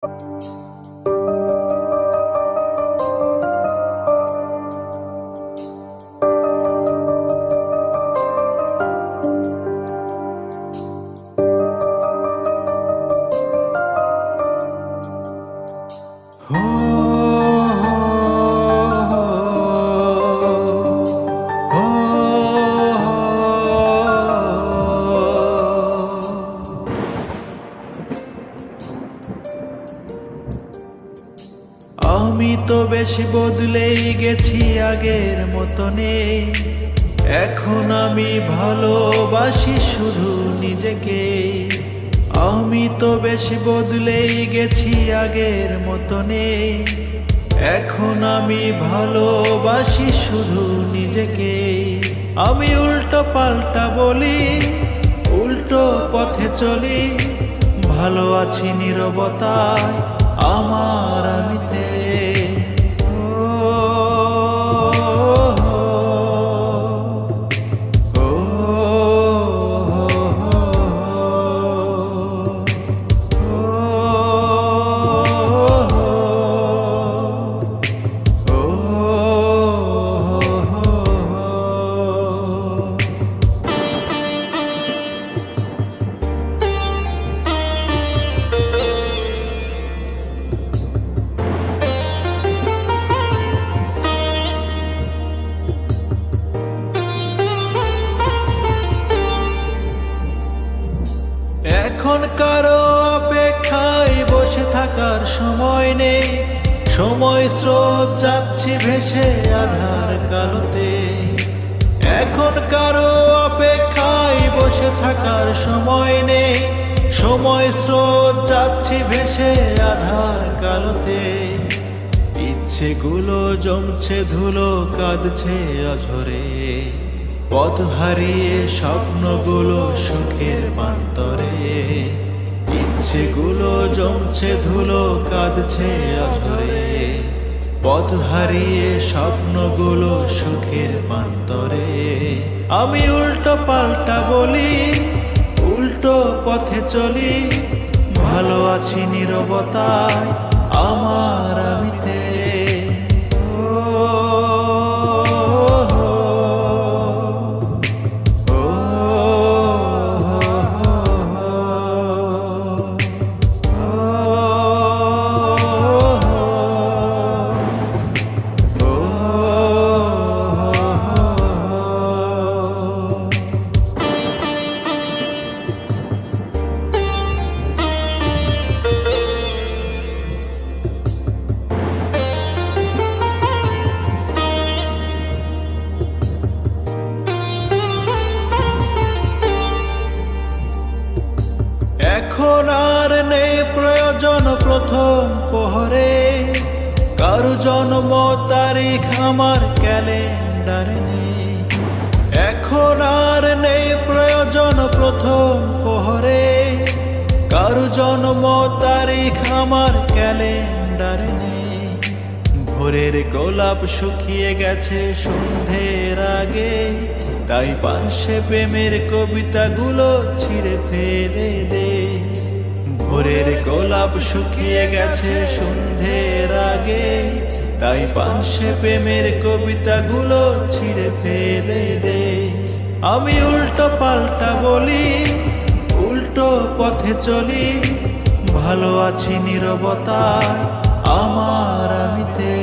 আমি তো বেশ বদলেই গেছি আগের মতো নেই। এখন আমি ভালোবাসি শুধু নিজেকে। আমি তো বেশ বদলেই গেছি আগের মতো নেই। এখন আমি ভালোবাসি শুধু নিজেকে। আমি উল্টো পাল্টা বলি, উল্টো পথে চলি, ভালো আছি নীরবতায় আমার আমিতে। এখন কারো অপেক্ষায় বসে থাকার সময় নেই। সময় স্রোত যাচ্ছি ভেসে আধার কালোতে। এখন কারো অপেক্ষায় বসে থাকার সময় নেই। সময় স্রোত যাচ্ছি ভেসে আধার কালোতে। ইচ্ছেগুলো জমছে ধুলো, কাঁদছে অঝরে। পথ হারিয়ে স্বপ্নগুলো সুখের প্রান্তরে। ইচ্ছেগুলো জমছে ধুলো, কাঁদছে অঝরে। পথ হারিয়ে স্বপ্নগুলো সুখের প্রান্তরে। আমি উল্টো পাল্টা বলি, উল্টো পথে চলি, ভালো আছি নীরবতায় আমার আমিতে। এখন আর নেই প্রয়োজন প্রথম প্রহরে। কারো জন্ম তারিখ আমার ক্যালেন্ডারে নেই। এখন আর নেই প্রয়োজন প্রথম প্রহরে। কারো জন্ম তারিখ আমার ক্যালেন্ডারে নেই। ভোরের গোলাপ শুকিয়ে গেছে সন্ধ্যের আগে। তাই পানসে প্রেমের কবিতাগুলো ছিঁড়ে ফেলে দে। ভোরের গোলাপ শুকিয়ে গেছে সন্ধ্যের আগে। তাই পানসে প্রেমের কবিতাগুলো ছিঁড়ে ফেলে দে। আমি উল্টো পাল্টা বলি, উল্টো পথে চলি, ভালো আছি নীরবতায় আমার আমিতে।